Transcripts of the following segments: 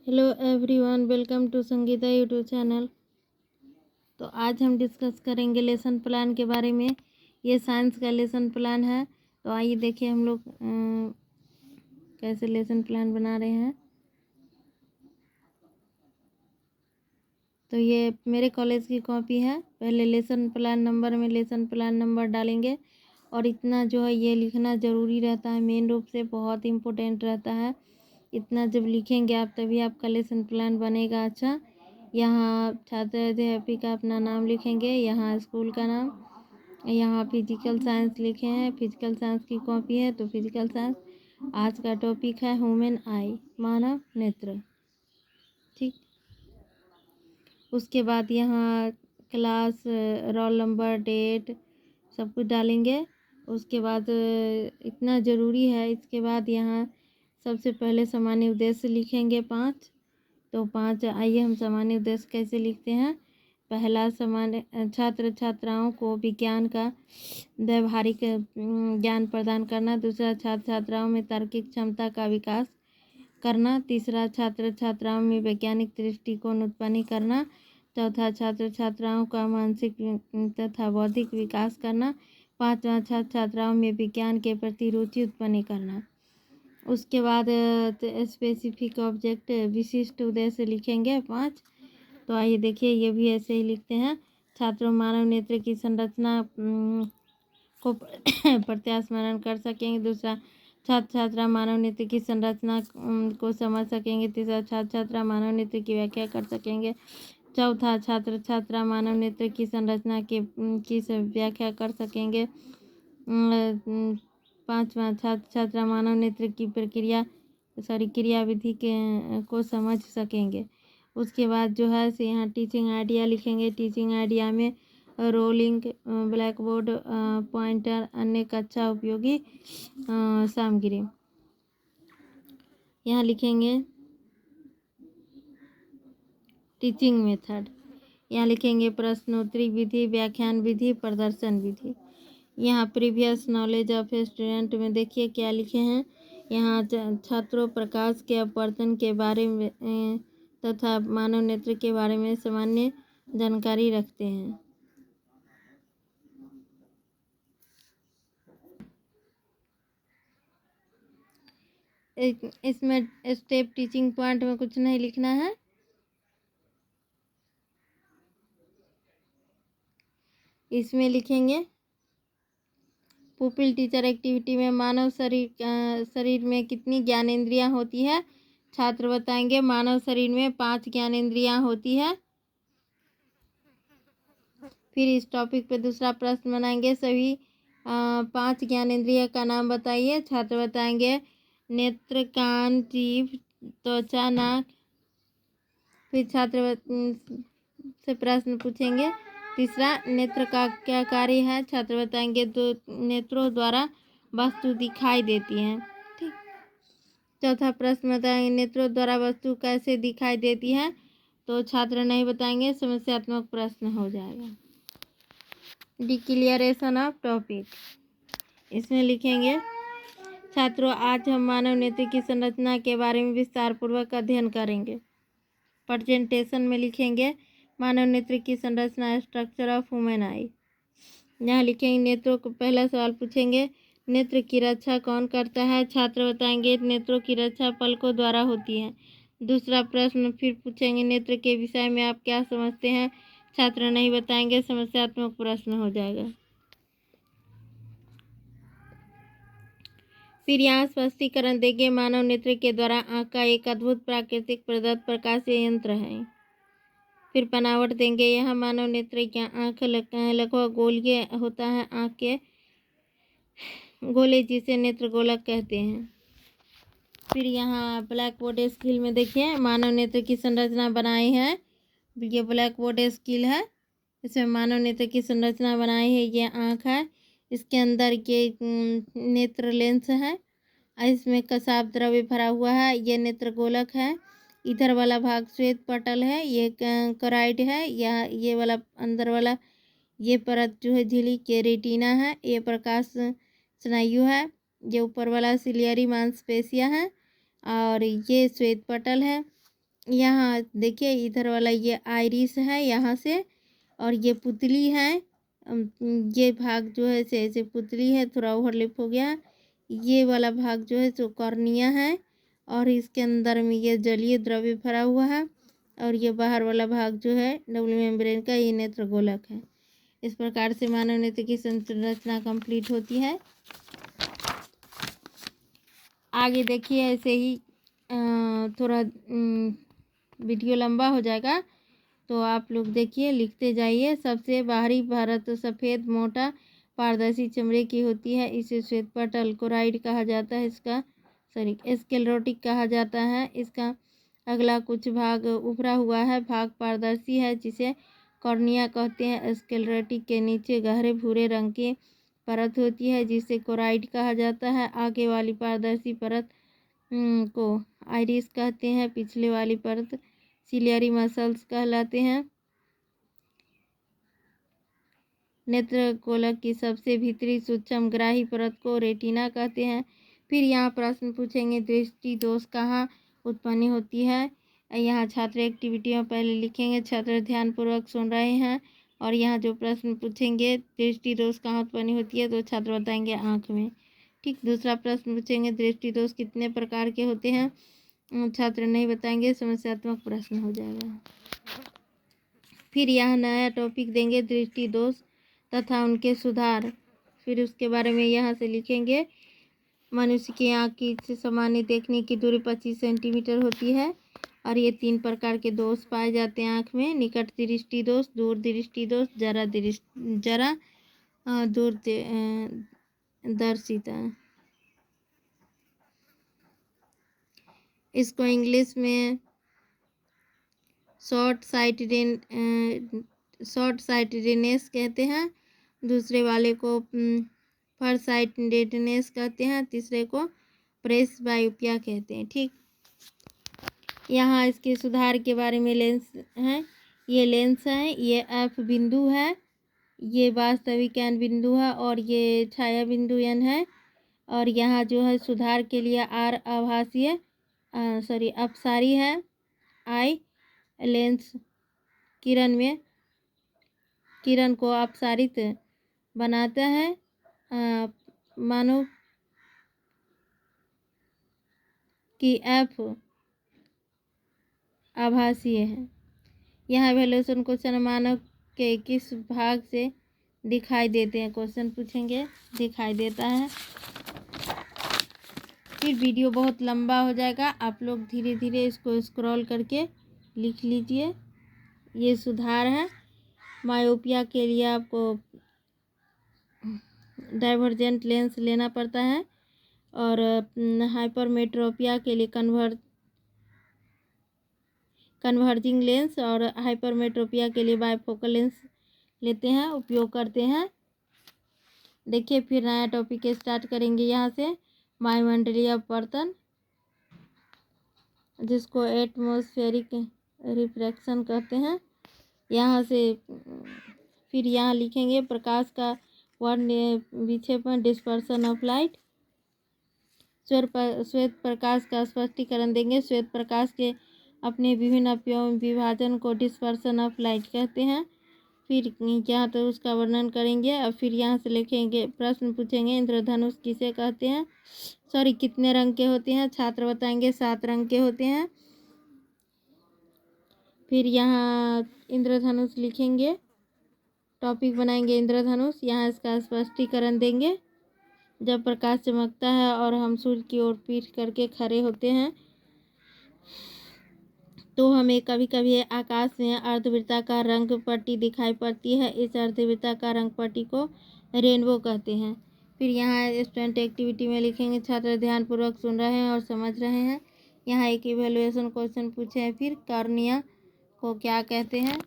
Hello everyone, welcome to Sangeeta YouTube channel. तो आज हम डिस्कस करेंगे लेसन प्लान के बारे में। ये साइंस का लेसन प्लान है। तो आइए देखिए हम लोग कैसे लेसन प्लान बना रहे हैं। तो ये मेरे कॉलेज की कॉपी है। पहले लेसन प्लान नंबर में लेसन प्लान नंबर डालेंगे और इतना जो है ये लिखना ज़रूरी रहता है, मेन रूप से बहुत इम्पोर्टेंट रहता है। इतना जब लिखेंगे आप तभी आपका लेसन प्लान बनेगा अच्छा। यहाँ छात्र अध्यापिका अपना नाम लिखेंगे, यहाँ स्कूल का नाम, यहाँ फिजिकल साइंस लिखे हैं, फिजिकल साइंस की कॉपी है तो फिजिकल साइंस। आज का टॉपिक है ह्यूमन आई, मानव नेत्र। ठीक, उसके बाद यहाँ क्लास, रोल नंबर, डेट सब कुछ डालेंगे। उसके बाद इतना ज़रूरी है, इसके बाद यहाँ सबसे पहले सामान्य उद्देश्य लिखेंगे 5। तो 5, आइए हम सामान्य उद्देश्य कैसे लिखते हैं। पहला, सामान्य छात्र छात्राओं को विज्ञान का व्यवहारिक ज्ञान प्रदान करना। दूसरा, छात्र छात्राओं में तार्किक क्षमता का विकास करना। तीसरा, छात्र छात्राओं में वैज्ञानिक दृष्टिकोण उत्पन्न करना। चौथा, छात्र छात्राओं का मानसिक तथा बौद्धिक विकास करना। पांचवा, छात्र छात्राओं में विज्ञान के प्रति रुचि उत्पन्न करना। उसके बाद स्पेसिफिक ऑब्जेक्ट, विशिष्ट उद्देश्य लिखेंगे 5। तो आइए देखिए, ये भी ऐसे ही लिखते हैं। छात्रों मानव नेत्र की संरचना को प्रत्यास्मरण कर सकेंगे। दूसरा, छात्र छात्रा मानव नेत्र की संरचना को समझ सकेंगे। तीसरा, छात्र छात्रा मानव नेत्र की व्याख्या कर सकेंगे। चौथा, छात्र छात्रा मानव नेत्र की संरचना की व्याख्या कर सकेंगे। पांचवा, छात्र छात्रा मानव नेत्र की क्रियाविधि को समझ सकेंगे। उसके बाद जो है से यहाँ टीचिंग आइडिया लिखेंगे। टीचिंग आइडिया में रोलिंग, ब्लैक बोर्ड, पॉइंटर, अन्य कक्षा उपयोगी सामग्री। यहाँ लिखेंगे टीचिंग मेथड। यहाँ लिखेंगे प्रश्नोत्तरी विधि, व्याख्यान विधि, प्रदर्शन विधि। यहाँ प्रीवियस नॉलेज ऑफ स्टूडेंट में देखिए क्या लिखे हैं। यहाँ छात्रों प्रकाश के अपवर्तन के बारे में तथा मानव नेत्र के बारे में सामान्य जानकारी रखते हैं। इसमें स्टेप टीचिंग पॉइंट में कुछ नहीं लिखना है। इसमें लिखेंगे पुपिल टीचर एक्टिविटी में मानव शरीर में कितनी ज्ञानेंद्रियां होती है। छात्र बताएंगे मानव शरीर में 5 ज्ञानेंद्रियां होती है। फिर इस टॉपिक पे दूसरा प्रश्न बनाएंगे, सभी 5 ज्ञानेंद्रिय का नाम बताइए। छात्र बताएंगे नेत्र, कान, जीभ, त्वचा, नाक। फिर छात्र से प्रश्न पूछेंगे। तीसरा, नेत्र का क्या कार्य है। छात्र बताएंगे तो नेत्रों द्वारा वस्तु दिखाई देती है। ठीक। चौथा प्रश्न बताएंगे नेत्रों द्वारा वस्तु कैसे दिखाई देती है। तो छात्र नहीं बताएंगे, समस्यात्मक प्रश्न हो जाएगा। डिक्लेरेशन ऑफ टॉपिक, इसमें लिखेंगे छात्रों आज हम मानव नेत्र की संरचना के बारे में विस्तार पूर्वक अध्ययन करेंगे। प्रेजेंटेशन में लिखेंगे मानव नेत्र की संरचना, स्ट्रक्चर ऑफ ह्यूमन आई। यहाँ लिखेंगे नेत्रों को, पहला सवाल पूछेंगे नेत्र की रक्षा कौन करता है। छात्र बताएंगे नेत्रों की रक्षा पलकों द्वारा होती है। दूसरा प्रश्न फिर पूछेंगे नेत्र के विषय में आप क्या समझते हैं। छात्र नहीं बताएंगे, समस्यात्मक प्रश्न हो जाएगा। फिर यहाँ स्पष्टीकरण देंगे मानव नेत्र के द्वारा आँख का एक अद्भुत प्राकृतिक प्रदत्त प्रकाशीय यंत्र है। फिर बनावट देंगे, यह मानव नेत्र की आँख लगभग गोलीय होता है, आँख के गोले जिसे नेत्र गोलक कहते हैं। फिर यहाँ ब्लैक बोर्ड स्किल में देखिए मानव नेत्र की संरचना बनाई है। ये ब्लैक बोर्ड स्किल है, इसमें मानव नेत्र की संरचना बनाई है। ये आँख है, इसके अंदर ये नेत्र लेंस है, इसमें कसाव द्रव्य भरा हुआ है। ये नेत्र गोलक है, इधर वाला भाग श्वेत पटल है, ये कराइड है। ये वाला अंदर वाला ये परत जो है झिल्ली के रेटिना है। ये प्रकाश स्नायु है। ये ऊपर वाला सिलियरी मांसपेशियां है और ये श्वेत पटल है। यहाँ देखिए इधर वाला ये आइरिस है यहाँ से, और ये पुतली है। ये भाग जो है से ऐसे पुतली है, थोड़ा ओवरलिप हो गया। ये वाला भाग जो है जो कॉर्निया है, और इसके अंदर में ये जलीय द्रव्य भरा हुआ है, और ये बाहर वाला भाग जो है डबल मेम्ब्रेन का, ये नेत्र गोलक है। इस प्रकार से मानव नेत्र की संरचना कंप्लीट होती है। आगे देखिए ऐसे ही थोड़ा वीडियो लंबा हो जाएगा, तो आप लोग देखिए, लिखते जाइए। सबसे बाहरी परत सफ़ेद मोटा पारदर्शी चमड़े की होती है। इसे श्वेत पटल कोराइड कहा जाता है। इसका स्क्लेरोटिक कहा जाता है। इसका अगला कुछ भाग उभरा हुआ है, भाग पारदर्शी है, जिसे कॉर्निया कहते हैं। स्क्लेरोटिक के नीचे गहरे भूरे रंग की परत होती है, जिसे कोराइड कहा जाता है। आगे वाली पारदर्शी परत को आइरिस कहते हैं। पिछले वाली परत सिलियरी मसल्स कहलाते हैं। नेत्र गोलक की सबसे भीतरी सूक्ष्म ग्राही परत को रेटिना कहते हैं। फिर यहाँ प्रश्न पूछेंगे, दृष्टि दोष कहाँ उत्पन्न होती है। यहाँ छात्र एक्टिविटी में पहले लिखेंगे, छात्र ध्यानपूर्वक सुन रहे हैं। और यहाँ जो प्रश्न पूछेंगे, दृष्टि दोष कहाँ उत्पन्न होती है, तो छात्र बताएंगे आँख में। ठीक। दूसरा प्रश्न पूछेंगे, दृष्टि दोष कितने प्रकार के होते हैं, छात्र नहीं बताएंगे, समस्यात्मक प्रश्न हो जाएगा। फिर यहाँ नया टॉपिक देंगे, दृष्टि दोष तथा उनके सुधार। फिर उसके बारे में यहाँ से लिखेंगे, मनुष्य की आँख की सामान्य देखने की दूरी 25 सेंटीमीटर होती है, और ये 3 प्रकार के दोष पाए जाते हैं आँख में, निकट दृष्टि दोष, दूर दृष्टि दोष, जरा दूरदर्शिता। इसको इंग्लिश में शॉर्ट साइटेडनेस कहते हैं। दूसरे वाले को फर साइटेडनेस कहते हैं। तीसरे को प्रेसबायोपिया कहते हैं। ठीक। यहाँ इसके सुधार के बारे में लेंस है। ये लेंस है, ये एफ बिंदु है, ये वास्तविक एन बिंदु है, और ये छाया बिंदु एन है। और यहाँ जो है सुधार के लिए आर आभासीय अपसारी है। आई लेंस किरण को अपसारित बनाता है। मानो कि एफ आभासीय है। यहाँ इवैल्यूएशन क्वेश्चन मानव के किस भाग से दिखाई देते हैं, क्वेश्चन पूछेंगे, दिखाई देता है। फिर वीडियो बहुत लंबा हो जाएगा, आप लोग धीरे धीरे इसको स्क्रॉल करके लिख लीजिए। ये सुधार है। मायोपिया के लिए आपको डाइवर्जेंट लेंस लेना पड़ता है, और हाइपरमेट्रोपिया के लिए कन्वर्जिंग लेंस, और हाइपरमेट्रोपिया के लिए बाइफोकल लेंस लेते हैं, उपयोग करते हैं। देखिए फिर नया टॉपिक स्टार्ट करेंगे यहाँ से, वायुमंडलीय अपवर्तन, जिसको एटमॉस्फेरिक रिफ्रैक्शन कहते हैं। यहाँ से फिर यहाँ लिखेंगे प्रकाश का वर्ण विक्षेपण, डिस्पर्सन ऑफ लाइट। श्वेत प्रकाश का स्पष्टीकरण देंगे। श्वेत प्रकाश के अपने विभिन्न विभाजन को डिस्पर्सन ऑफ लाइट कहते हैं। फिर यहाँ तो उसका वर्णन करेंगे। और फिर यहाँ से लिखेंगे, प्रश्न पूछेंगे, इंद्रधनुष किसे कहते हैं, कितने रंग के होते हैं, छात्र बताएंगे 7 रंग के होते हैं। फिर यहाँ इंद्रधनुष लिखेंगे, टॉपिक बनाएंगे इंद्रधनुष, यहाँ इसका स्पष्टीकरण देंगे। जब प्रकाश चमकता है और हम सूर्य की ओर पीठ करके खड़े होते हैं, तो हमें कभी कभी आकाश में अर्धवृत्ताकार रंग पट्टी दिखाई पड़ती है। इस अर्धवृत्ताकार रंग पट्टी को रेनबो कहते हैं। फिर यहाँ स्टूडेंट एक्टिविटी में लिखेंगे, छात्र ध्यानपूर्वक सुन रहे हैं और समझ रहे हैं। यहाँ एक इवैल्यूएशन क्वेश्चन पूछे हैं। फिर कॉर्निया को क्या कहते हैं।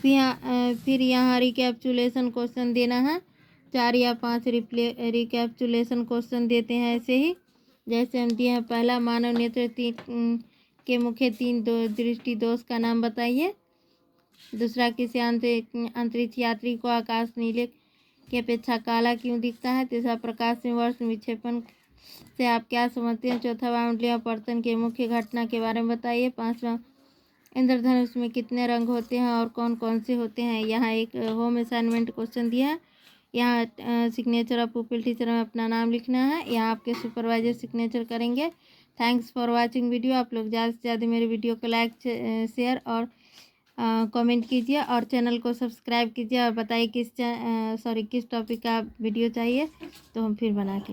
फिर यहाँ रिकैप्चुलेशन क्वेश्चन देना है। 4 या 5 रिकैप्चुलेशन क्वेश्चन देते हैं ऐसे ही, जैसे हम दिए हैं। पहला, मानव नेत्र के मुख्य 3 दृष्टि दोष का नाम बताइए। दूसरा, किसी अंतरिक्ष यात्री को आकाश नीले की अपेक्षा काला क्यों दिखता है। तीसरा, प्रकाश में वर्ष विक्षेपण से आप क्या समझते हैं। चौथा, बाउंड्री ऑफ पर्सन के मुख्य घटना के बारे में बताइए। पाँचवा, इंद्रधनुष में कितने रंग होते हैं और कौन कौन से होते हैं। यहाँ एक होम असाइनमेंट क्वेश्चन दिया है। यहाँ सिग्नेचर ऑफ पुपिल टीचर में अपना नाम लिखना है। यहाँ आपके सुपरवाइजर सिग्नेचर करेंगे। Thanks for watching video. आप लोग ज़्यादा से ज़्यादा मेरे वीडियो को लाइक शेयर और कमेंट कीजिए और चैनल को सब्सक्राइब कीजिए और बताइए किस टॉपिक का वीडियो चाहिए, तो हम फिर बना के लाएंगे।